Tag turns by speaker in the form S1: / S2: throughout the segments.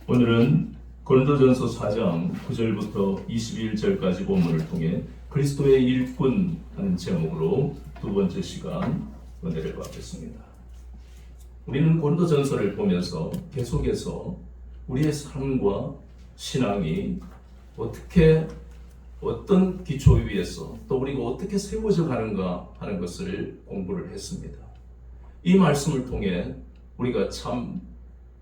S1: 오늘은 고린도전서 4장 9절부터 21절까지 본문을 통해 그리스도의 일꾼 하는 제목으로 두 번째 시간 은혜를 받겠습니다. 우리는 고린도전서를 보면서 계속해서 우리의 삶과 신앙이 어떤 기초 위에서 또 우리가 어떻게 세워져 가는가 하는 것을 공부를 했습니다. 이 말씀을 통해 우리가 참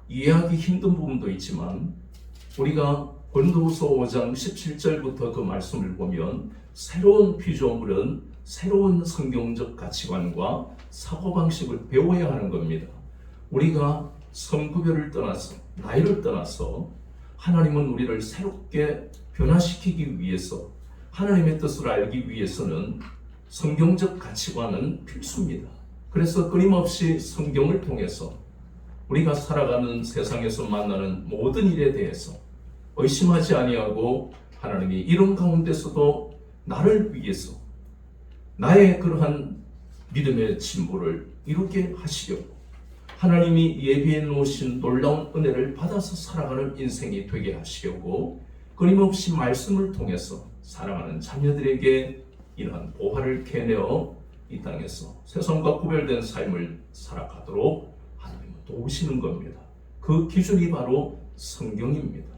S1: 이해하기 힘든 부분도 있지만 우리가 고린도후서 5장 17절부터 그 말씀을 보면 새로운 피조물은 새로운 성경적 가치관과 사고방식을 배워야 하는 겁니다. 우리가 성구별을 떠나서 나이를 떠나서 하나님은 우리를 새롭게 변화시키기 위해서 하나님의 뜻을 알기 위해서는 성경적 가치관은 필수입니다. 그래서 끊임없이 성경을 통해서 우리가 살아가는 세상에서 만나는 모든 일에 대해서 의심하지 아니하고 하나님이 이런 가운데서도 나를 위해서 나의 그러한 믿음의 진보를 이루게 하시려고 하나님이 예비해 놓으신 놀라운 은혜를 받아서 살아가는 인생이 되게 하시려고 끊임없이 말씀을 통해서 사랑하는 자녀들에게 이러한 보화를 캐내어 이 땅에서 세상과 구별된 삶을 살아가도록 하나님은 도우시는 겁니다. 그 기준이 바로 성경입니다.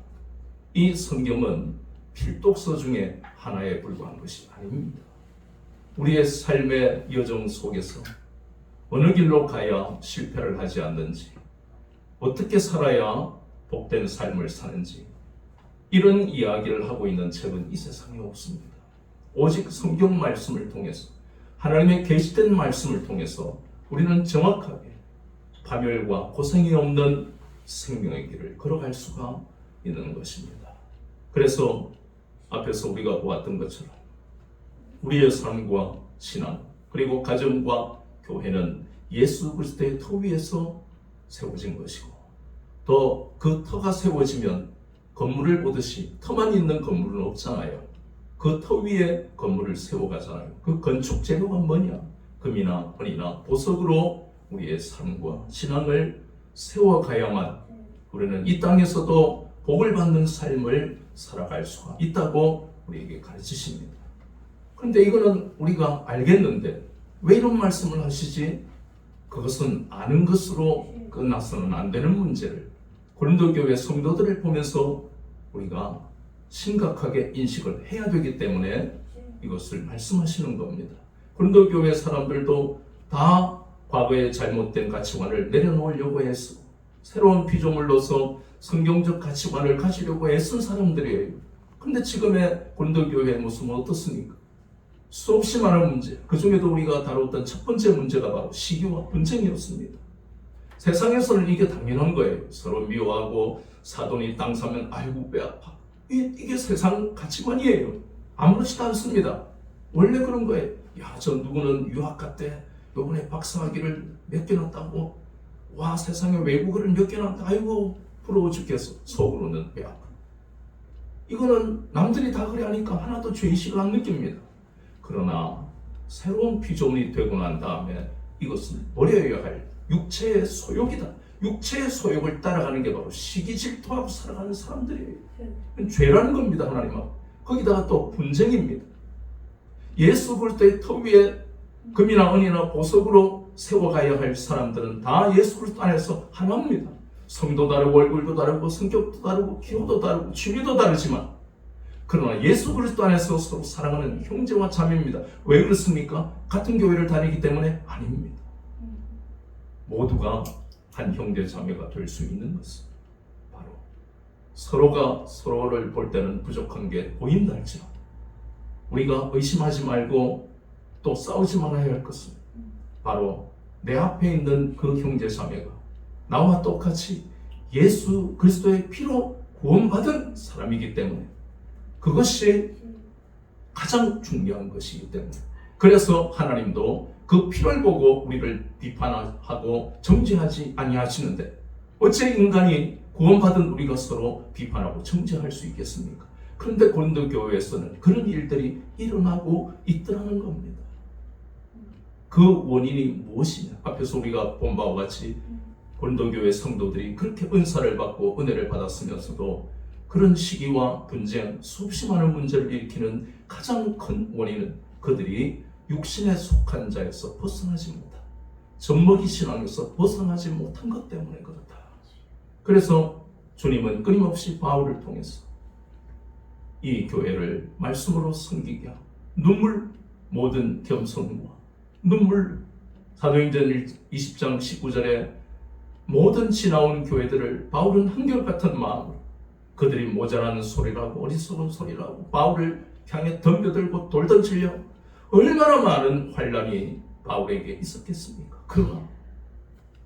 S1: 이 성경은 필독서 중에 하나에 불과한 것이 아닙니다. 우리의 삶의 여정 속에서 어느 길로 가야 실패를 하지 않는지, 어떻게 살아야 복된 삶을 사는지 이런 이야기를 하고 있는 책은 이 세상에 없습니다. 오직 성경 말씀을 통해서 하나님의 계시된 말씀을 통해서 우리는 정확하게 파멸과 고생이 없는 생명의 길을 걸어갈 수가 있는 것입니다. 그래서 앞에서 우리가 보았던 것처럼 우리의 삶과 신앙 그리고 가정과 교회는 예수 그리스도의 터 위에서 세워진 것이고 또 그 터가 세워지면 건물을 보듯이 터만 있는 건물은 없잖아요. 그 터 위에 건물을 세워가잖아요. 그 건축 재료가 뭐냐? 금이나 은이나 보석으로 우리의 삶과 신앙을 세워가야만 우리는 이 땅에서도 복을 받는 삶을 살아갈 수가 있다고 우리에게 가르치십니다. 그런데 이거는 우리가 알겠는데 왜 이런 말씀을 하시지? 그것은 아는 것으로 끝나서는 안 되는 문제를 고린도 교회 성도들을 보면서 우리가 심각하게 인식을 해야 되기 때문에 이것을 말씀하시는 겁니다. 고린도 교회 사람들도 다 과거의 잘못된 가치관을 내려놓으려고 해서 새로운 피조물로서 성경적 가치관을 가지려고 애쓴 사람들이에요. 그런데 지금의 고린도 교회의 모습은 어떻습니까? 수없이 많은 문제, 그 중에도 우리가 다뤘던 첫 번째 문제가 바로 시기와 분쟁이었습니다. 세상에서는 이게 당연한 거예요. 서로 미워하고 사돈이 땅 사면 아이고 배 아파. 이게 세상 가치관이에요. 아무렇지도 않습니다. 원래 그런 거예요. 야, 저 누구는 유학 갔대. 요번에 박사학위를 몇 개나 따고 와 세상에 외국어를 몇 개나 따. 아이고 부러워 죽겠어. 속으로는 배 아파. 이거는 남들이 다 그래 하니까 하나도 죄의식을 안 느낍니다. 그러나 새로운 피조물이 되고 난 다음에 이것을 버려야 할 육체의 소욕이다. 육체의 소욕을 따라가는 게 바로 시기 질투하고 살아가는 사람들이에요. 죄라는 겁니다. 하나님은. 거기다가 또 분쟁입니다. 예수 그리스도의 터 위에 금이나 은이나 보석으로 세워가야 할 사람들은 다 예수 그리스도 안에서 하나입니다. 성도 다르고 얼굴도 다르고 성격도 다르고 기호도 다르고 취미도 다르지만 그러나 예수 그리스도 안에서 서로 사랑하는 형제와 자매입니다. 왜 그렇습니까? 같은 교회를 다니기 때문에 아닙니다. 모두가 한 형제 자매가 될 수 있는 것은 바로 서로가 서로를 볼 때는 부족한 게 보인다 할지라도 우리가 의심하지 말고 또 싸우지 말아야 할 것은 바로 내 앞에 있는 그 형제 자매가 나와 똑같이 예수 그리스도의 피로 구원받은 사람이기 때문에 그것이 가장 중요한 것이기 때문에 그래서 하나님도 그 피를 보고 우리를 비판하고 정죄하지 아니하시는데 어째 인간이 구원받은 우리가 서로 비판하고 정죄할 수 있겠습니까? 그런데 고린도 교회에서는 그런 일들이 일어나고 있더라는 겁니다. 그 원인이 무엇이냐? 앞에서 우리가 본 바와 같이 고린도교회 성도들이 그렇게 은사를 받고 은혜를 받았으면서도 그런 시기와 분쟁, 수없이 많은 문제를 일으키는 가장 큰 원인은 그들이 육신에 속한 자에서 벗어나지 못한, 젖먹이 신앙에서 벗어나지 못한 것 때문에 그렇다. 그래서 주님은 끊임없이 바울을 통해서 이 교회를 말씀으로 섬기게 하고 눈물, 모든 겸손과 눈물, 사도행전 20장 19절에 모든 지나온 교회들을 바울은 한결같은 마음으로 그들이 모자라는 소리라고 어리석은 소리라고 바울을 향해 덤벼들고 돌던질려 얼마나 많은 환난이 바울에게 있었겠습니까? 그러나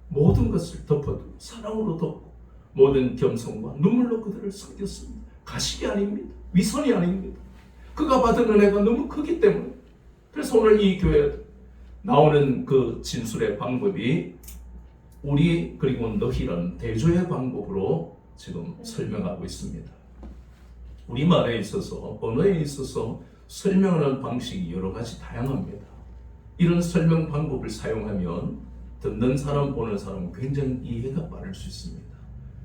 S1: 모든 것을 덮어두고 사랑으로 덮고 모든 겸손과 눈물로 그들을 섬겼습니다. 가식이 아닙니다. 위선이 아닙니다. 그가 받은 은혜가 너무 크기 때문에. 그래서 오늘 이 교회에 나오는 그 진술의 방법이 우리 그리고 너희라는 대조의 방법으로 지금 설명하고 있습니다. 우리말에 있어서 언어에 있어서 설명하는 방식이 여러 가지 다양합니다. 이런 설명 방법을 사용하면 듣는 사람, 보는 사람은 굉장히 이해가 빠를 수 있습니다.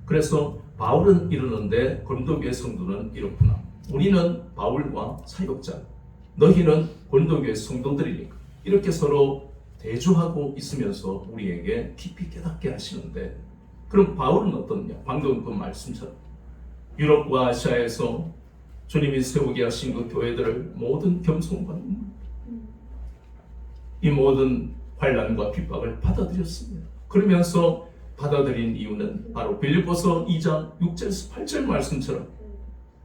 S1: 그래서 바울은 이러는데 고린도교회 성도는 이렇구나. 우리는 바울과 사역자, 너희는 고린도교회 성도들이니까 이렇게 서로 대조하고 있으면서 우리에게 깊이 깨닫게 하시는데, 그럼 바울은 어떻냐? 방금 그 말씀처럼 유럽과 아시아에서 주님이 세우게 하신 그 교회들을 모든 겸손과 이 모든 환난과 핍박을 받아들였습니다. 그러면서 받아들인 이유는 바로 빌립보서 2장 6절에서 8절 말씀처럼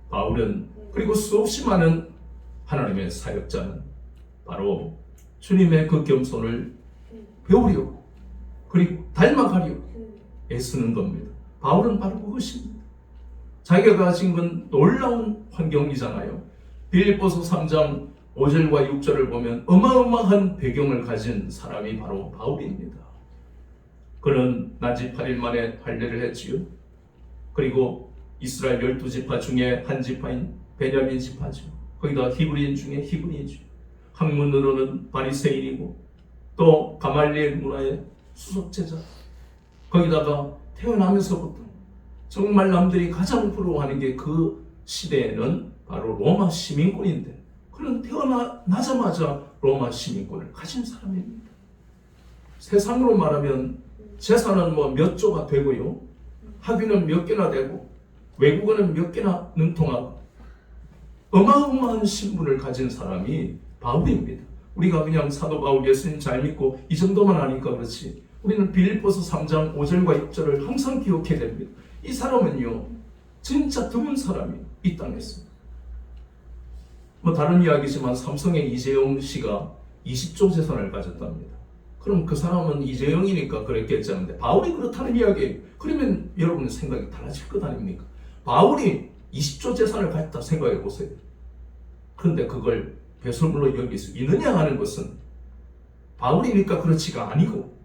S1: 바울은 그리고 수없이 많은 하나님의 사역자는 바로 주님의 그 겸손을 배우려고 그리고 닮아가려고 애쓰는 겁니다. 바울은 바로 그것입니다. 자기가 가진 건 놀라운 환경이잖아요. 빌립보서 3장 5절과 6절을 보면 어마어마한 배경을 가진 사람이 바로 바울입니다. 그는 난지 8일 만에 할례를 했지요. 그리고 이스라엘 12지파 중에 한 지파인 베냐민 지파죠. 거기다 히브리인 중에 히브리인이죠. 학문으로는 바리새인이고 또 가말리엘 문화의 수석제자. 거기다가 태어나면서부터 정말 남들이 가장 부러워하는 게 그 시대에는 바로 로마 시민권인데, 그는 태어나자마자 로마 시민권을 가진 사람입니다. 세상으로 말하면 재산은 뭐 몇 조가 되고요, 학위는 몇 개나 되고 외국어는 몇 개나 능통하고 어마어마한 신분을 가진 사람이 바울입니다. 우리가 그냥 사도 바울 예수님 잘 믿고 이 정도만 아니까 그렇지, 우리는 빌립보서 3장 5절과 6절을 항상 기억해야 됩니다. 이 사람은요 진짜 드문 사람이에요. 이 땅에서 뭐 다른 이야기지만 삼성의 이재용 씨가 20조 재산을 가졌답니다. 그럼 그 사람은 이재용이니까 그랬겠지 하는데 바울이 그렇다는 이야기예요. 그러면 여러분의 생각이 달라질 것 아닙니까? 바울이 20조 재산을 가졌다 생각해 보세요. 그런데 그걸 배설물로 여길 수 있느냐 하는 것은 바울이니까 그렇지가 아니고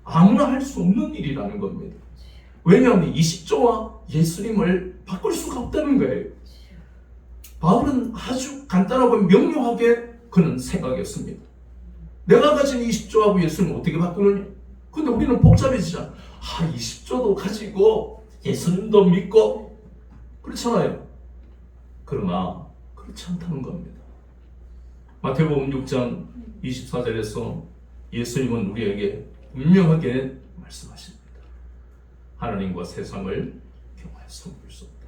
S1: 아무나 할 수 없는 일이라는 겁니다. 왜냐하면 20조와 예수님을 바꿀 수가 없다는 거예요. 바울은 아주 간단하고 명료하게 그는 생각했습니다. 내가 가진 20조하고 예수님을 어떻게 바꾸느냐? 근데 우리는 복잡해지잖아. 20조도 가지고 예수님도 믿고 그렇잖아요. 그러나 그렇지 않다는 겁니다. 마태복음 6장 24절에서 예수님은 우리에게 분명하게 말씀하십니다. 하나님과 세상을 경하여 섬길 수 없다.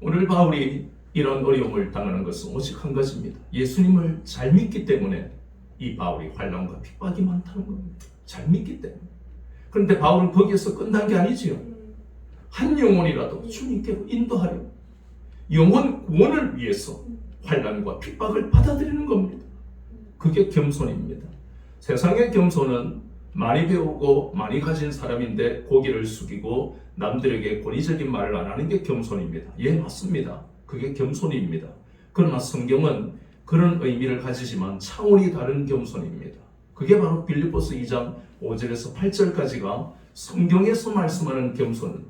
S1: 오늘 바울이 이런 어려움을 당하는 것은 오직 한 가지입니다. 예수님을 잘 믿기 때문에 이 바울이 환난과 핍박이 많다는 겁니다. 잘 믿기 때문에. 그런데 바울은 거기에서 끝난 게 아니지요. 한 영혼이라도 주님께로 인도하려 영혼 구원을 위해서 환난과 핍박을 받아들이는 겁니다. 그게 겸손입니다. 세상의 겸손은 많이 배우고 많이 가진 사람인데 고개를 숙이고 남들에게 권위적인 말을 안 하는 게 겸손입니다. 예, 맞습니다. 그게 겸손입니다. 그러나 성경은 그런 의미를 가지지만 차원이 다른 겸손입니다. 그게 바로 빌립보서 2장 5절에서 8절까지가 성경에서 말씀하는 겸손은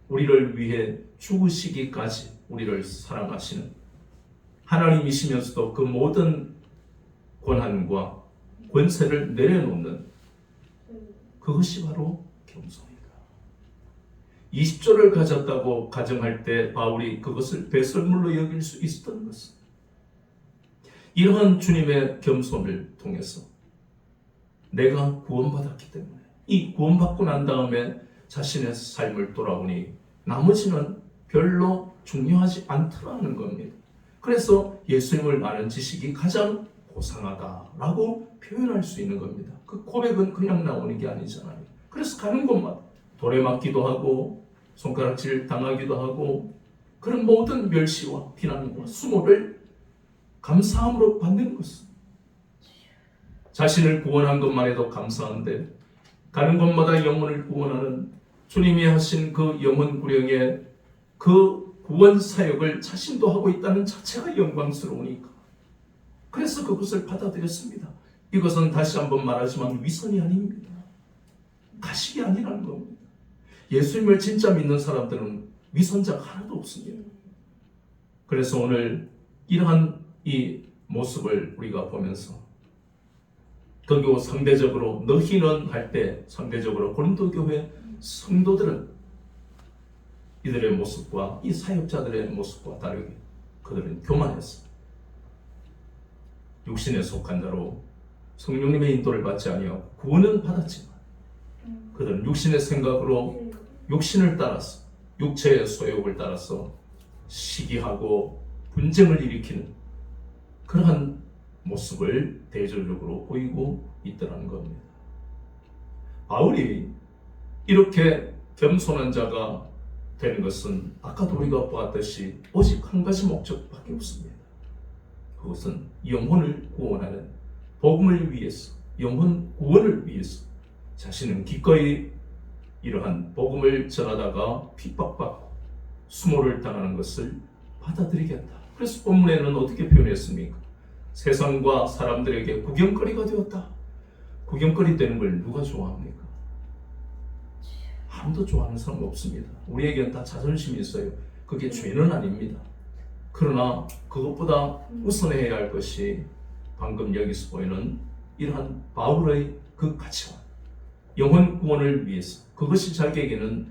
S1: 우리를 위해 죽으시기까지 우리를 사랑하시는 하나님이시면서도 그 모든 권한과 권세를 내려놓는 그것이 바로 겸손이다. 20조를 가졌다고 가정할 때 바울이 그것을 배설물로 여길 수 있었던 것은 이러한 주님의 겸손을 통해서 내가 구원받았기 때문에 이 구원받고 난 다음에 자신의 삶을 돌아보니 나머지는 별로 중요하지 않더라는 겁니다. 그래서 예수님을 아는 지식이 가장 고상하다라고 표현할 수 있는 겁니다. 그 고백은 그냥 나오는 게 아니잖아요. 그래서 가는 곳마다 돌에 맞기도 하고 손가락질 당하기도 하고 그런 모든 멸시와 비난과 수모를 감사함으로 받는 것은 자신을 구원한 것만 해도 감사한데 가는 곳마다 영혼을 구원하는 주님이 하신 그 영혼 구령의 그 구원 사역을 자신도 하고 있다는 자체가 영광스러우니까 그래서 그것을 받아들였습니다. 이것은 다시 한번 말하지만 위선이 아닙니다. 가식이 아니라는 겁니다. 예수님을 진짜 믿는 사람들은 위선자가 하나도 없습니다. 그래서 오늘 이러한 이 모습을 우리가 보면서 그리고 상대적으로 너희는 할 때 상대적으로 고린도 교회 성도들은 이들의 모습과 이 사역자들의 모습과 다르게 그들은 교만했습니다. 육신에 속한 자로 성령님의 인도를 받지 아니하고 구원은 받았지만 그들은 육신의 생각으로 육신을 따라서 육체의 소욕을 따라서 시기하고 분쟁을 일으키는 그러한 모습을 대조적으로 보이고 있더라는 겁니다. 바울이 이렇게 겸손한 자가 되는 것은 아까도 우리가 보았듯이 오직 한 가지 목적밖에 없습니다. 그것은 영혼을 구원하는 복음을 위해서, 영혼 구원을 위해서 자신은 기꺼이 이러한 복음을 전하다가 핍박받고 수모를 당하는 것을 받아들이겠다. 그래서 본문에는 어떻게 표현했습니까? 세상과 사람들에게 구경거리가 되었다. 구경거리 되는 걸 누가 좋아합니까? 아무도 좋아하는 사람 없습니다. 우리에게는 다 자존심이 있어요. 그게 죄는 아닙니다. 그러나 그것보다 우선해야 할 것이 방금 여기서 보이는 이러한 바울의 그 가치관, 영혼 구원을 위해서 그것이 자기에게는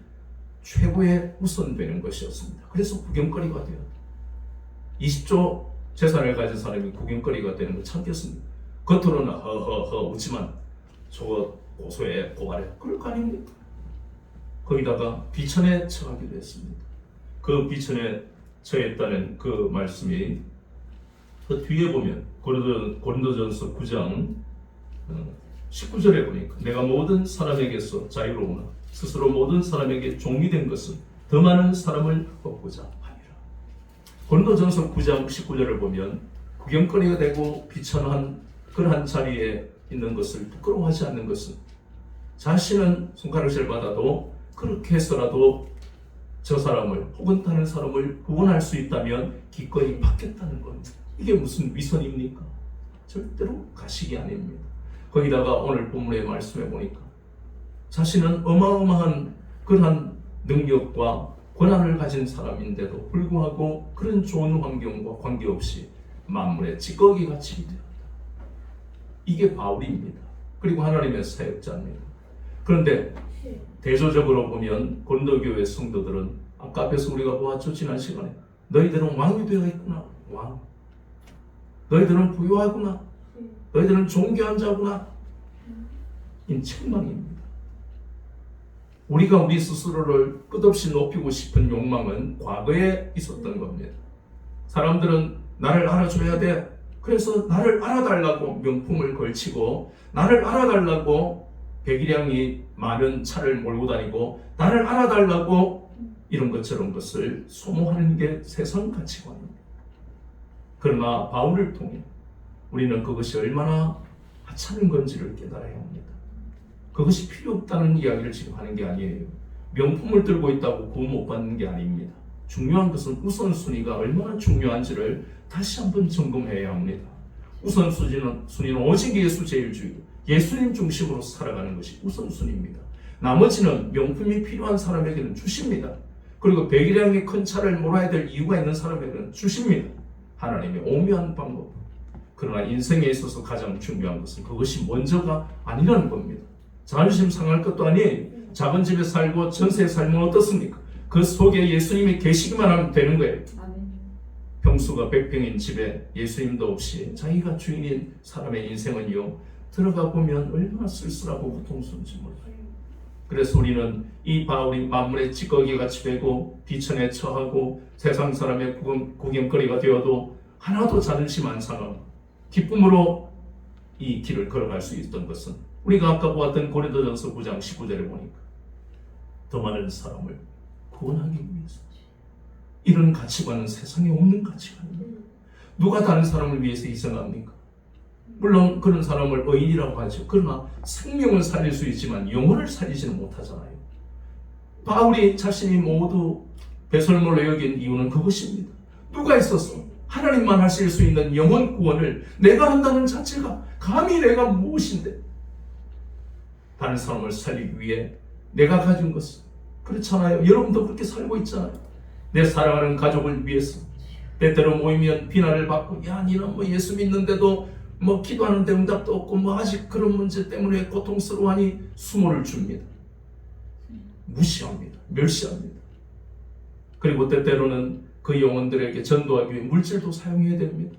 S1: 최고의 우선되는 것이었습니다. 그래서 구경거리가 되었다. 20조 재산을 가진 사람이 구경거리가 되는 거 참겠습니다. 겉으로는 허허허 웃지만 저거 고소해 고발해 그럴 거 아닙니까? 거기다가 비천에 처하기도 했습니다. 그 비천에 처했다는 그 말씀이 그 뒤에 보면 고린도전서 9장 19절에 보니까 내가 모든 사람에게서 자유로우나 스스로 모든 사람에게 종이 된 것은 더 많은 사람을 얻고자 하니라. 고린도전서 9장 19절을 보면 구경거리가 되고 비천한 그러한 자리에 있는 것을 부끄러워하지 않는 것은 자신은 손가락질 받아도 그렇게 해서라도 저 사람을 혹은 다른 사람을 구원할 수 있다면 기꺼이 받겠다는 겁니다. 이게 무슨 위선입니까? 절대로 가식이 아닙니다. 거기다가 오늘 본문의 말씀해 보니까 자신은 어마어마한 그러한 능력과 권한을 가진 사람인데도 불구하고 그런 좋은 환경과 관계없이 만물의 찌꺼기 같이 되었다. 이게 바울입니다. 그리고 하나님의 사역자입니다. 그런데 대조적으로 보면 고린도 교회 성도들은 아까 앞에서 우리가 보았죠. 지난 시간에 너희들은 왕이 되어 있구나. 왕. 너희들은 부유하구나. 너희들은 존귀한 자구나. 이 책망입니다. 우리가 우리 스스로를 끝없이 높이고 싶은 욕망은 과거에 있었던 겁니다. 사람들은 나를 알아줘야 돼. 그래서 나를 알아달라고 명품을 걸치고 나를 알아달라고 배기량이 많은 차를 몰고 다니고 나를 알아달라고 이런 것처럼 것을 소모하는 게 세상 가치관입니다. 그러나 바울을 통해 우리는 그것이 얼마나 하찮은 건지를 깨달아야 합니다. 그것이 필요 없다는 이야기를 지금 하는 게 아니에요. 명품을 들고 있다고 구원 못 받는 게 아닙니다. 중요한 것은 우선순위가 얼마나 중요한지를 다시 한번 점검해야 합니다. 우선순위는 오직 예수 제일주의, 예수님 중심으로 살아가는 것이 우선순위입니다. 나머지는 명품이 필요한 사람에게는 주십니다. 그리고 배기량이 큰 차를 몰아야 될 이유가 있는 사람에게는 주십니다. 하나님의 오묘한 방법. 그러나 인생에 있어서 가장 중요한 것은 그것이 먼저가 아니라는 겁니다. 자존심 상할 것도 아니에요. 작은 집에 살고 전세에 살면 어떻습니까? 그 속에 예수님이 계시기만 하면 되는 거예요. 평수가 100평인 집에 예수님도 없이 자기가 주인인 사람의 인생은요, 들어가 보면 얼마나 쓸쓸하고 고통스러운지 몰라요. 그래서 우리는 이 바울이 만물의 찌꺼기같이 되고 비천에 처하고 세상 사람의 구경거리가 되어도 하나도 자존심 안 상하고 기쁨으로 이 길을 걸어갈 수 있던 것은 우리가 아까 보았던 고린도전서 9장 19절에 보니까 더 많은 사람을 구원하기 위해서. 이런 가치관은 세상에 없는 가치관입니다. 누가 다른 사람을 위해서 희생합니까? 물론 그런 사람을 의인이라고 하죠. 그러나 생명을 살릴 수 있지만 영혼을 살리지는 못하잖아요. 바울이 자신이 모두 배설물로 여긴 이유는 그것입니다. 누가 있었어? 하나님만 하실 수 있는 영혼 구원을 내가 한다는 자체가 감히 내가 무엇인데? 다른 사람을 살리기 위해 내가 가진 것은 그렇잖아요. 여러분도 그렇게 살고 있잖아요. 내 사랑하는 가족을 위해서 때때로 모이면 비난을 받고, 야 니는 뭐 예수 믿는데도 뭐 기도하는데 응답도 없고 뭐 아직 그런 문제 때문에 고통스러워하니 수모를 줍니다. 무시합니다. 멸시합니다. 그리고 때때로는 그 영혼들에게 전도하기 위해 물질도 사용해야 됩니다.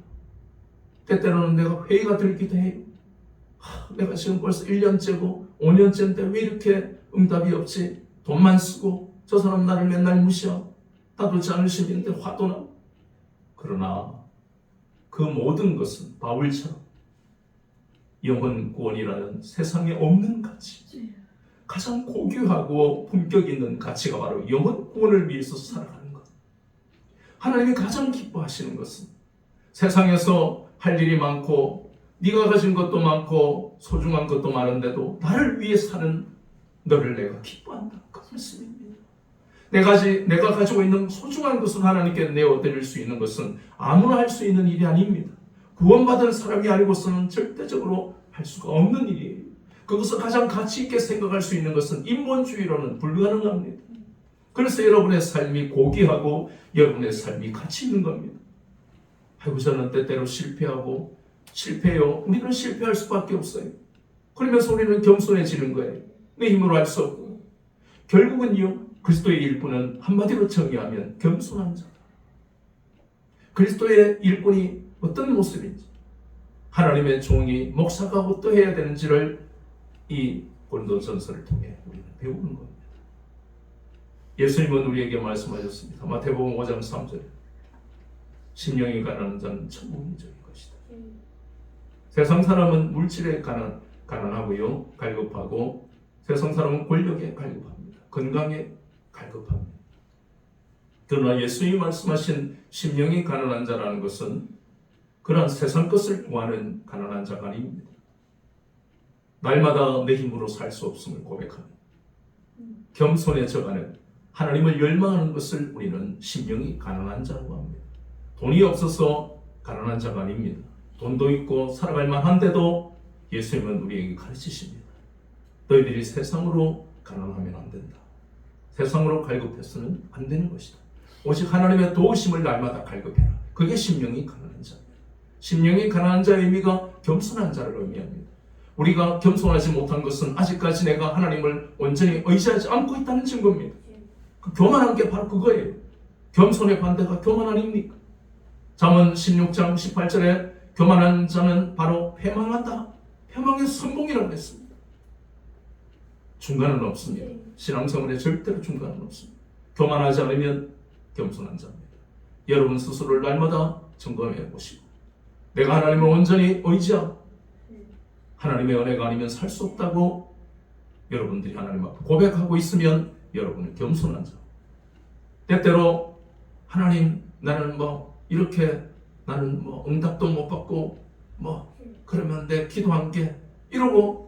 S1: 때때로는 내가 회의가 들기도 해요. 내가 지금 벌써 1년째고 5년째인데 왜 이렇게 응답이 없지? 돈만 쓰고 저 사람 나를 맨날 무시하고 나도 자존심인데 화도 나고. 그러나 그 모든 것은 바울처럼 영혼 구원이라는 세상에 없는 가치, 가장 고귀하고 품격 있는 가치가 바로 영혼 구원을 위해서 살아가는 것. 하나님이 가장 기뻐하시는 것은 세상에서 할 일이 많고 네가 가진 것도 많고 소중한 것도 많은데도 나를 위해 사는 너를 내가 기뻐한다. 그 말씀입니다. 내가 가지고 있는 소중한 것은 하나님께 내어드릴 수 있는 것은 아무나 할 수 있는 일이 아닙니다. 구원받은 사람이 아니고서는 절대적으로 할 수가 없는 일이에요. 그것을 가장 가치 있게 생각할 수 있는 것은 인본주의로는 불가능합니다. 그래서 여러분의 삶이 고귀하고 여러분의 삶이 가치 있는 겁니다. 아이고 저는 때때로 실패해요. 우리는 실패할 수밖에 없어요. 그러면서 우리는 겸손해지는 거예요. 내 힘으로 할 수 없고. 결국은요, 그리스도의 일꾼은 한마디로 정의하면 겸손한 자다. 그리스도의 일꾼이 어떤 모습인지, 하나님의 종이 목사가 어떠해야 되는지를 이 고린도전서를 통해 우리는 배우는 겁니다. 예수님은 우리에게 말씀하셨습니다. 마태복음 5장 3절에 심령이 가난한 자는 천국이 적일 것이다. 세상 사람은 물질에 가난하고요, 갈급하고, 세상 사람은 권력에 갈급합니다. 건강에 갈급합니다. 그러나 예수님이 말씀하신 심령이 가난한 자라는 것은 그러한 세상 것을 구하는 가난한 자가 아닙니다. 날마다 내 힘으로 살 수 없음을 고백하는 겸손해져가는 하나님을 열망하는 것을 우리는 심령이 가난한 자라고 합니다. 돈이 없어서 가난한 자가 아닙니다. 돈도 있고 살아갈 만한데도 예수님은 우리에게 가르치십니다. 너희들이 세상으로 가난하면 안 된다. 세상으로 갈급해서는 안 되는 것이다. 오직 하나님의 도우심을 날마다 갈급해라. 그게 심령이 가난한 자입니다. 심령이 가난한 자의 의미가 겸손한 자를 의미합니다. 우리가 겸손하지 못한 것은 아직까지 내가 하나님을 온전히 의지하지 않고 있다는 증거입니다. 그 교만한 게 바로 그거예요. 겸손의 반대가 교만 아닙니까? 잠언 16장 18절에 교만한 자는 바로 패망한다. 패망의 선봉이라고 했습니다. 중간은 없습니다. 신앙생활에 절대로 중간은 없습니다. 교만하지 않으면 겸손한 자입니다. 여러분 스스로를 날마다 점검해 보시고, 내가 하나님을 온전히 의지하고 하나님의 은혜가 아니면 살 수 없다고 여러분들이 하나님 앞에 고백하고 있으면 여러분은 겸손한 자. 때때로 하나님 나는 나는 응답도 못 받고 그러면 내 기도한 게 이러고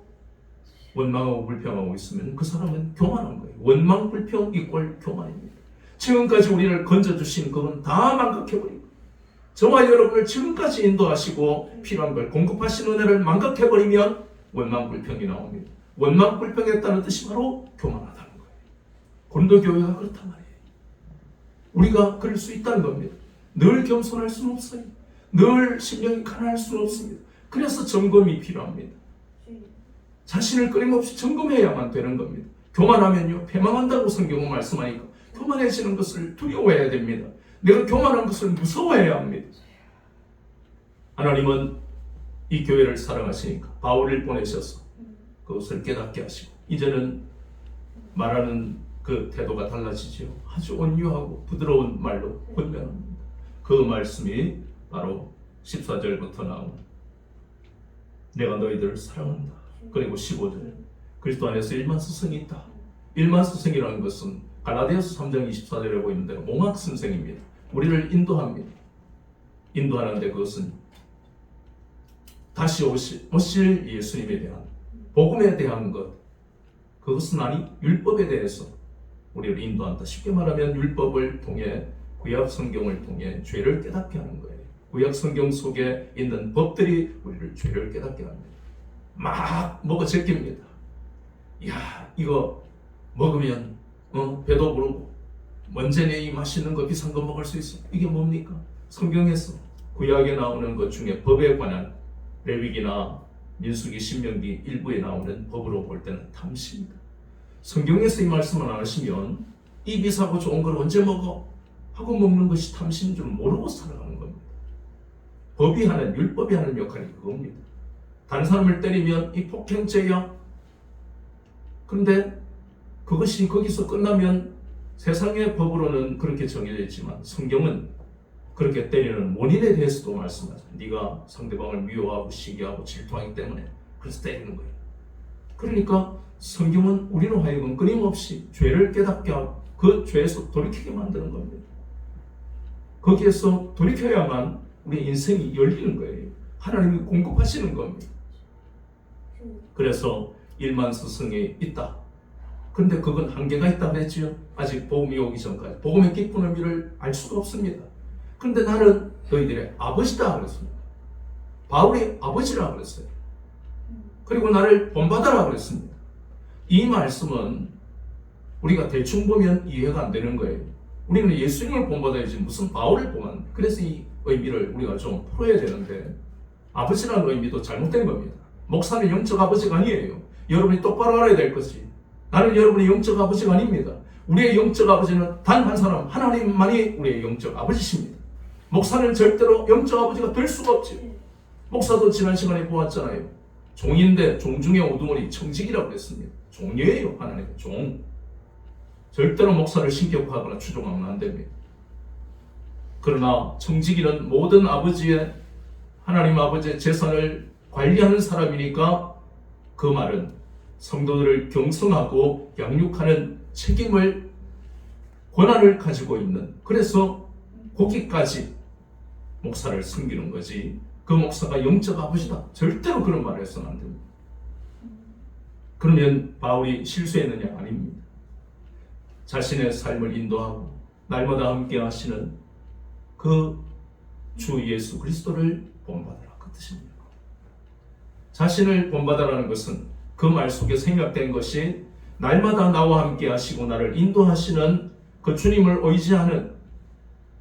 S1: 원망하고 불평하고 있으면 그 사람은 교만한 거예요. 원망 불평 이꼴 교만입니다. 지금까지 우리를 건져주신 그건 다 망각해버리고, 저와 여러분을 지금까지 인도하시고 필요한 걸 공급하신 은혜를 망각해버리면 원망 불평이 나옵니다. 원망 불평했다는 뜻이 바로 교만하다는 거예요. 고린도 교회가 그렇단 말이에요. 우리가 그럴 수 있다는 겁니다. 늘 겸손할 수는 없어요. 늘 심령이 가난할 수는 없습니다. 그래서 점검이 필요합니다. 자신을 끊임없이 점검해야만 되는 겁니다. 교만하면요 패망한다고 성경은 말씀하니까 교만해지는 것을 두려워해야 됩니다. 내가 교만한 것을 무서워해야 합니다. 하나님은 이 교회를 사랑하시니까 바울을 보내셔서 그것을 깨닫게 하시고 이제는 말하는 그 태도가 달라지죠. 아주 온유하고 부드러운 말로 권면합니다. 그 말씀이 바로 14절부터 나오는 내가 너희들을 사랑한다. 그리고 15절 그리스도 안에서 일만스승이 있다. 일만스승이라는 것은 갈라디아서 3장 24절에 보이는 대로 몽학선생입니다. 우리를 인도합니다. 인도하는데 그것은 다시 오실 예수님에 대한 복음에 대한 것, 그것은 아니 율법에 대해서 우리를 인도한다. 쉽게 말하면 율법을 통해 구약 성경을 통해 죄를 깨닫게 하는 거예요. 구약 성경 속에 있는 법들이 우리를 죄를 깨닫게 합니다. 막 먹어 제낍니다. 야 이거 먹으면 배도 부르고 언제내 이 맛있는 거 비싼 거 먹을 수 있어. 이게 뭡니까? 성경에서 구약에 나오는 것 중에 법에 관한 레위기나 민수기, 신명기 일부에 나오는 법으로 볼 때는 탐심입니다. 성경에서 이 말씀을 안 하시면 입이 사고 좋은 걸 언제 먹어? 하고 먹는 것이 탐심인 줄 모르고 살아가는 겁니다. 법이 하는, 율법이 하는 역할이 그겁니다. 다른 사람을 때리면 이 폭행죄야. 그런데 그것이 거기서 끝나면 세상의 법으로는 그렇게 정해져 있지만 성경은 그렇게 때리는 원인에 대해서도 말씀하죠. 네가 상대방을 미워하고 시기하고 질투하기 때문에 그래서 때리는 거예요. 그러니까 성경은 우리로 하여금 끊임없이 죄를 깨닫게 하고 그 죄에서 돌이키게 만드는 겁니다. 거기에서 돌이켜야만 우리 인생이 열리는 거예요. 하나님이 공급하시는 겁니다. 그래서 일만스승이 있다. 그런데 그건 한계가 있다고 했지요. 아직 복음이 오기 전까지 복음의 깊은 의미를 알 수가 없습니다. 그런데 나는 너희들의 아버지다 그랬습니다. 바울이 아버지라 그랬어요. 그리고 나를 본받아라 그랬습니다. 이 말씀은 우리가 대충 보면 이해가 안 되는 거예요. 우리는 예수님을 본받아야지 무슨 바울을 보면. 그래서 이 의미를 우리가 좀 풀어야 되는데 아버지라는 의미도 잘못된 겁니다. 목사는 영적 아버지가 아니에요. 여러분이 똑바로 알아야 될 것이 나는 여러분의 영적 아버지가 아닙니다. 우리의 영적 아버지는 단 한 사람 하나님만이 우리의 영적 아버지십니다. 목사는 절대로 영적 아버지가 될 수가 없지요. 목사도 지난 시간에 보았잖아요. 종인데 종중의 우두머리 청직이라고 했습니다. 종이에요. 하나님의 종. 절대로 목사를 신격화하거나 추종하면 안 됩니다. 그러나 청직이는 모든 아버지의 하나님 아버지의 재산을 관리하는 사람이니까 그 말은 성도들을 경성하고 양육하는 책임을 권한을 가지고 있는, 그래서 거기까지 목사를 섬기는 거지 그 목사가 영적 아버지다 절대로 그런 말을 해서는 안 됩니다. 그러면 바울이 실수했느냐? 아닙니다. 자신의 삶을 인도하고 날마다 함께 하시는 그 주 예수 그리스도를 본받아라 그 뜻입니다. 자신을 본받아라는 것은 그 말 속에 생략된 것이 날마다 나와 함께 하시고 나를 인도하시는 그 주님을 의지하는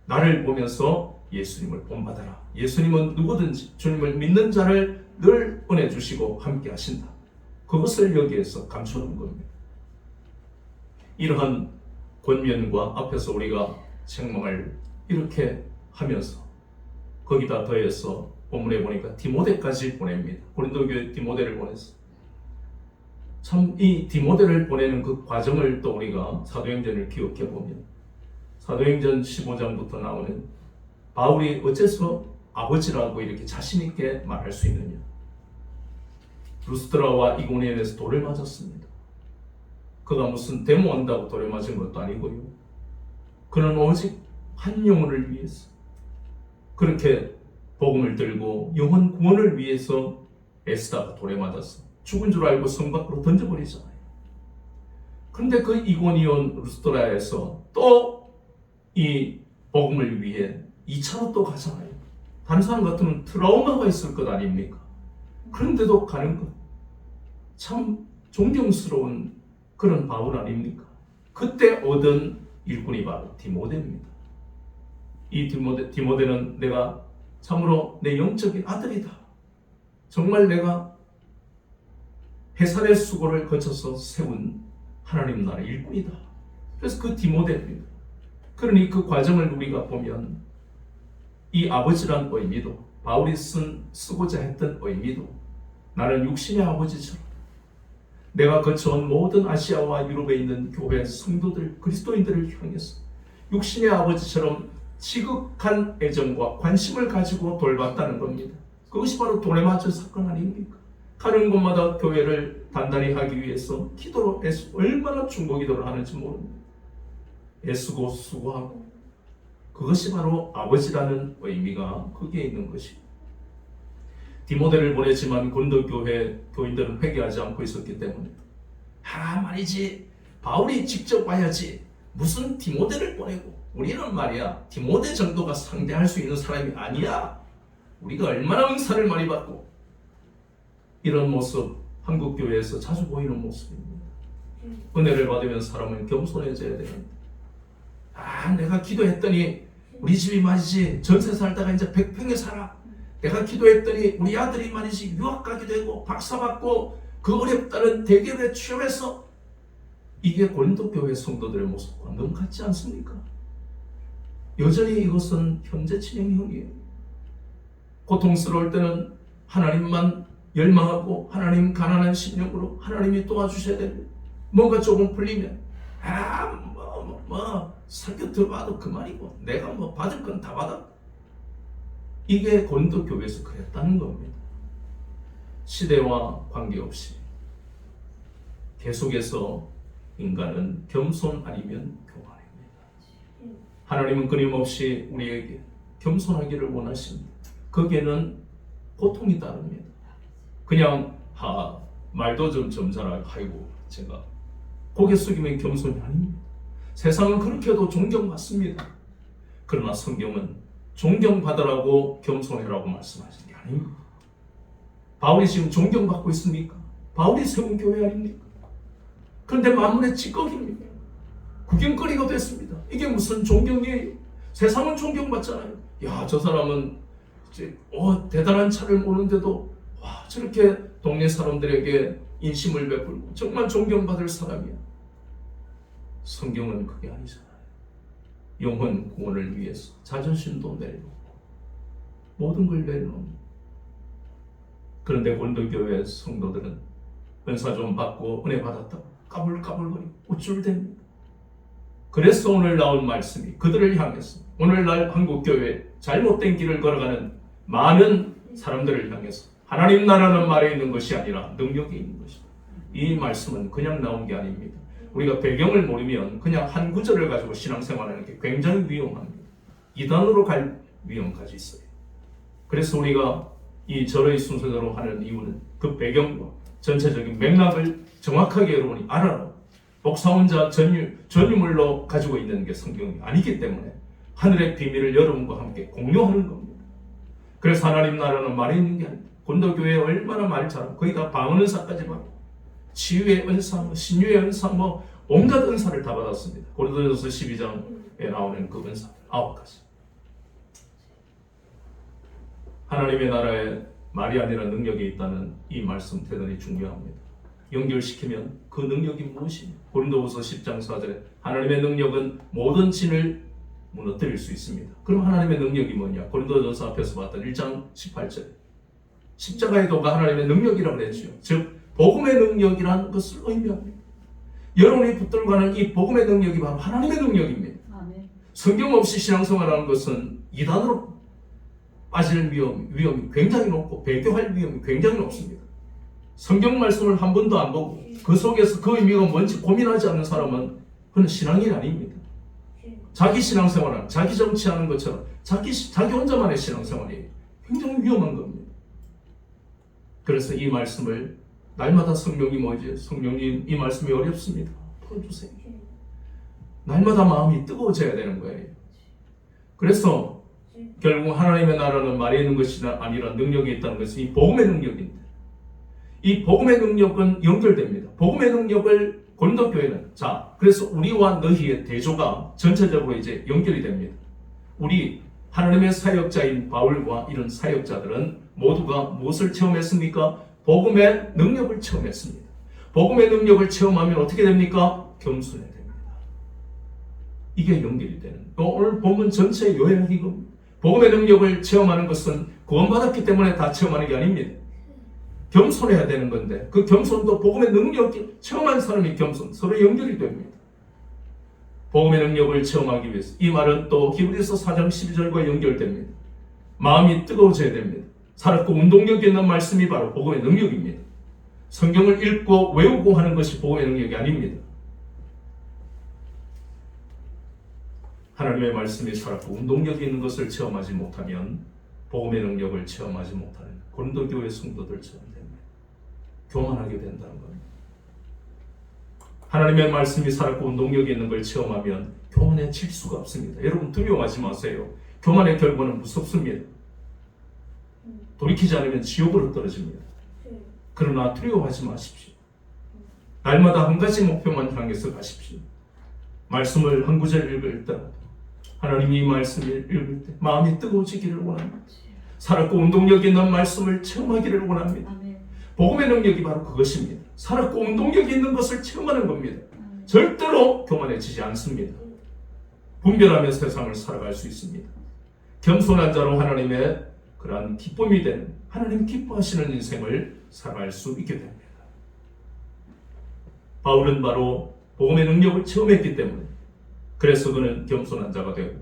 S1: 나를 보면서 예수님을 본받아라. 예수님은 누구든지 주님을 믿는 자를 늘 은혜 주시고 함께 하신다. 그것을 여기에서 감추는 겁니다. 이러한 권면과 앞에서 우리가 책망을 이렇게 하면서 거기다 더해서 본문에 보니까 디모데까지 보냅니다. 고린도 교회 디모데를 보냈어. 참 이 디모데를 보내는 그 과정을 또 우리가 사도행전을 기억해 보면 사도행전 15장부터 나오는 바울이 어째서 아버지라고 이렇게 자신 있게 말할 수 있느냐? 루스드라와 이고니온에서 돌을 맞았습니다. 그가 무슨 데모한다고 돌을 맞은 것도 아니고요. 그는 오직 한 영혼을 위해서 그렇게 복음을 들고 영혼 구원을 위해서 애쓰다가 돌에 맞았어. 죽은 줄 알고 성 밖으로 던져버리잖아요. 그런데 그 이고니온 루스드라에서 또 이 복음을 위해 2차로 또 가잖아요. 다른 사람 같으면 트라우마가 있을 것 아닙니까? 그런데도 가는 것. 참 존경스러운 그런 바울 아닙니까? 그때 얻은 일꾼이 바로 디모데입니다. 이 디모데는 내가 참으로 내 영적인 아들이다. 정말 내가 해산의 수고를 거쳐서 세운 하나님 나라의 일꾼이다. 그래서 그 디모데입니다. 그러니 그 과정을 우리가 보면 이 아버지란 의미도, 바울이 쓰고자 했던 의미도, 나는 육신의 아버지처럼 내가 거쳐온 모든 아시아와 유럽에 있는 교회 성도들, 그리스도인들을 향해서 육신의 아버지처럼 지극한 애정과 관심을 가지고 돌봤다는 겁니다. 그것이 바로 도레마저 사건 아닙니까? 가는 곳마다 교회를 단단히 하기 위해서 기도로 얼마나 중보 기도를 하는지 모릅니다. 애쓰고 수고하고, 그것이 바로 아버지라는 의미가 거기에 있는 것입니다. 디모데를 보냈지만 고린도 교회 교인들은 회개하지 않고 있었기 때문에, 말이지 바울이 직접 와야지 무슨 디모데를 보내고, 우리는 말이야 디모데 정도가 상대할 수 있는 사람이 아니야. 우리가 얼마나 은사를 많이 받고. 이런 모습 한국 교회에서 자주 보이는 모습입니다. 은혜를 받으면 사람은 겸손해져야 됩니다. 내가 기도했더니 우리 집이 말이지 전세 살다가 이제 백평에 살아. 내가 기도했더니 우리 아들이 말이지 유학 가게 되고 박사 받고 그 어렵다는 대기업에 취업해서. 이게 고린도 교회 성도들의 모습과 너무 같지 않습니까? 여전히 이것은 현재 진행형이에요. 고통스러울 때는 하나님만 열망하고 하나님 가난한 심령으로 하나님이 도와주셔야 됩니다. 뭔가 조금 풀리면 설교 들어봐도 그만이고 내가 받을 건 다 받아. 이게 고린도 교회에서 그랬다는 겁니다. 시대와 관계없이 계속해서 인간은 겸손 아니면 교만입니다. 하나님은 끊임없이 우리에게 겸손하기를 원하십니다. 거기에는 고통이 따릅니다. 그냥 말도 좀 점잖아. 아이고 제가 고개 숙이면 겸손이 아닙니다. 세상은 그렇게 해도 존경받습니다. 그러나 성경은 존경받으라고 겸손해라고 말씀하시는 게 아닙니다. 바울이 지금 존경받고 있습니까? 바울이 세운 교회 아닙니까? 그런데 만문의 찌꺼기입니다. 구경거리가 됐습니다. 이게 무슨 존경이에요? 세상은 존경받잖아요. 저 사람은 이제 대단한 차를 모는데도 저렇게 동네 사람들에게 인심을 베풀고 정말 존경받을 사람이야. 성경은 그게 아니잖아요. 영혼 구원을 위해서 자존심도 내려놓고 모든 걸 내려놓습니다. 그런데 고린도 교회 성도들은 은사 좀 받고 은혜 받았다고 까불까불거리고 우쭐댑니다. 그래서 오늘 나온 말씀이 그들을 향해서, 오늘날 한국교회 잘못된 길을 걸어가는 많은 사람들을 향해서 하나님 나라는 말에 있는 것이 아니라 능력이 있는 것입니다. 이 말씀은 그냥 나온 게 아닙니다. 우리가 배경을 모르면 그냥 한 구절을 가지고 신앙생활하는 게 굉장히 위험합니다. 이단으로 갈 위험까지 있어요. 그래서 우리가 이 절의 순서대로 하는 이유는 그 배경과 전체적인 맥락을 정확하게 여러분이 알아라. 복사 혼자 전유물로 가지고 있는 게 성경이 아니기 때문에 하늘의 비밀을 여러분과 함께 공유하는 겁니다. 그래서 하나님 나라는 말에 있는 게 아닙니다. 고린도 교회에 얼마나 말 잘하고 거의 다 방언 은사까지 받고 치유의 은사, 신유의 은사, 온갖 은사를 다 받았습니다. 고린도전서 12장에 나오는 그 은사 9가지. 하나님의 나라에 말이 아니라 능력이 있다는 이 말씀 대단히 중요합니다. 연결시키면 그 능력이 무엇입니까? 고린도후서 10장 4절에 하나님의 능력은 모든 진을 무너뜨릴 수 있습니다. 그럼 하나님의 능력이 뭐냐? 고린도전서 앞에서 봤던 1장 18절 십자가의 도가 하나님의 능력이라고 했죠. 즉 복음의 능력이라는 것을 의미합니다. 여러분이 붙들고가는 이 복음의 능력이 바로 하나님의 능력입니다. 아멘. 성경 없이 신앙생활하는 것은 이단으로 빠질 위험이 굉장히 높고 배교할 위험이 굉장히 높습니다. 성경 말씀을 한 번도 안 보고 그 속에서 그 의미가 뭔지 고민하지 않는 사람은 그는 신앙인이 아닙니다. 자기 신앙생활은 자기 정치하는 것처럼 자기 혼자만의 신앙생활이 굉장히 위험한 겁니다. 그래서 이 말씀을 날마다 성령이 성령님 이 말씀이 어렵습니다. 풀어주세요. 날마다 마음이 뜨거워져야 되는 거예요. 그래서 결국 하나님의 나라는 말에 있는 것이 아니라 능력이 있다는 것은 이 복음의 능력입니다. 이 복음의 능력은 연결됩니다. 복음의 능력을 고린도 교회는 그래서 우리와 너희의 대조가 전체적으로 이제 연결이 됩니다. 우리 하나님의 사역자인 바울과 이런 사역자들은 모두가 무엇을 체험했습니까? 복음의 능력을 체험했습니다. 복음의 능력을 체험하면 어떻게 됩니까? 겸손해야 됩니다. 이게 연결이 되는, 오늘 본문 전체의 요약이 겁니다. 복음의 능력을 체험하는 것은 구원받았기 때문에 다 체험하는 게 아닙니다. 겸손해야 되는 건데 그 겸손도 복음의 능력을 체험한 사람이 겸손, 서로 연결이 됩니다. 복음의 능력을 체험하기 위해서 이 말은 또 히브리서 4장 12절과 연결됩니다. 마음이 뜨거워져야 됩니다. 살았고 운동력이 있는 말씀이 바로 복음의 능력입니다. 성경을 읽고 외우고 하는 것이 복음의 능력이 아닙니다. 하나님의 말씀이 살았고 운동력이 있는 것을 체험하지 못하면 복음의 능력을 체험하지 못하는 고린도 교회 성도들처럼 됩니다. 교만하게 된다는 겁니다. 하나님의 말씀이 살았고 운동력이 있는 걸 체험하면 교만해질 수가 없습니다. 여러분 두려워하지 마세요. 교만의 결과는 무섭습니다. 돌이키지 않으면 지옥으로 떨어집니다. 그러나 두려워하지 마십시오. 날마다 한 가지 목표만 향해서 가십시오. 말씀을 한 구절 읽을 때라도 하나님이 이 말씀을 읽을 때 마음이 뜨거워지기를 원합니다. 살았고 운동력이 있는 말씀을 체험하기를 원합니다. 복음의 능력이 바로 그것입니다. 살았고 운동력이 있는 것을 체험하는 겁니다. 절대로 교만해지지 않습니다. 분별하며 세상을 살아갈 수 있습니다. 겸손한 자로 하나님의 그러한 기쁨이 되는, 하나님 기뻐하시는 인생을 살아갈 수 있게 됩니다. 바울은 바로 복음의 능력을 체험했기 때문에 그래서 그는 겸손한 자가 되고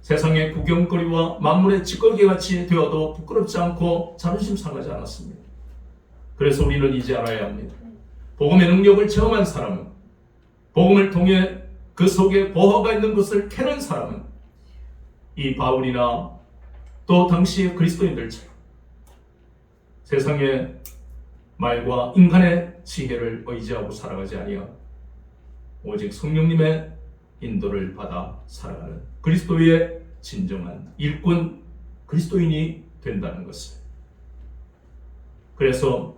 S1: 세상의 구경거리와 만물의 찌꺼기같이 되어도 부끄럽지 않고 자존심 상하지 않았습니다. 그래서 우리는 이제 알아야 합니다. 복음의 능력을 체험한 사람은, 복음을 통해 그 속에 보화가 있는 것을 캐는 사람은 이 바울이나 또 당시의 그리스도인들처럼 세상의 말과 인간의 지혜를 의지하고 살아가지 아니하고 오직 성령님의 인도를 받아 살아가는 그리스도의 진정한 일꾼 그리스도인이 된다는 것을. 그래서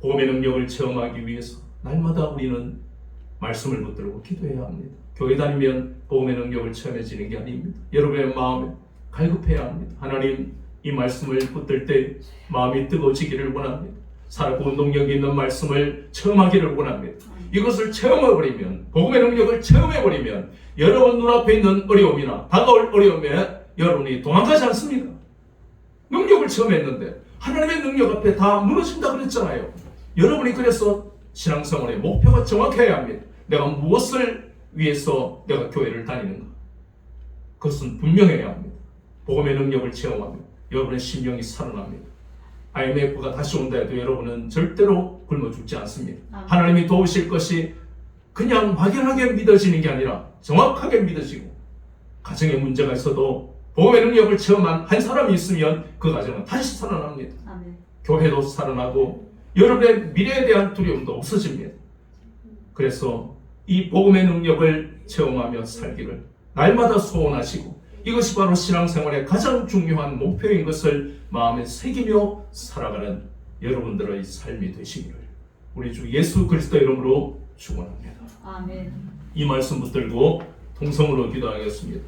S1: 복음의 능력을 체험하기 위해서 날마다 우리는 말씀을 붙들고 기도해야 합니다. 교회 다니면 복음의 능력을 체험해지는 게 아닙니다. 여러분의 마음에 갈급해야 합니다. 하나님, 이 말씀을 붙들 때 마음이 뜨거워지기를 원합니다. 살았고 운동력이 있는 말씀을 체험하기를 원합니다. 이것을 체험해버리면, 복음의 능력을 체험해버리면 여러분 눈앞에 있는 어려움이나 다가올 어려움에 여러분이 도망가지 않습니다. 능력을 체험했는데 하나님의 능력 앞에 다 무너진다 그랬잖아요. 여러분이 그래서 신앙생활의 목표가 정확해야 합니다. 내가 무엇을 위해서 내가 교회를 다니는가? 그것은 분명해야 합니다. 복음의 능력을 체험하면 여러분의 심령이 살아납니다. IMF가 다시 온다 해도 여러분은 절대로 굶어 죽지 않습니다. 하나님이 도우실 것이 그냥 막연하게 믿어지는 게 아니라 정확하게 믿어지고, 가정에 문제가 있어도 복음의 능력을 체험한 한 사람이 있으면 그 가정은 다시 살아납니다. 아멘. 교회도 살아나고 여러분의 미래에 대한 두려움도 없어집니다. 그래서 이 복음의 능력을 체험하며 살기를 날마다 소원하시고, 이것이 바로 신앙생활의 가장 중요한 목표인 것을 마음에 새기며 살아가는 여러분들의 삶이 되시기를 우리 주 예수 그리스도 이름으로 축원합니다.
S2: 아멘.
S1: 이 말씀 붙들고 통성으로 기도하겠습니다.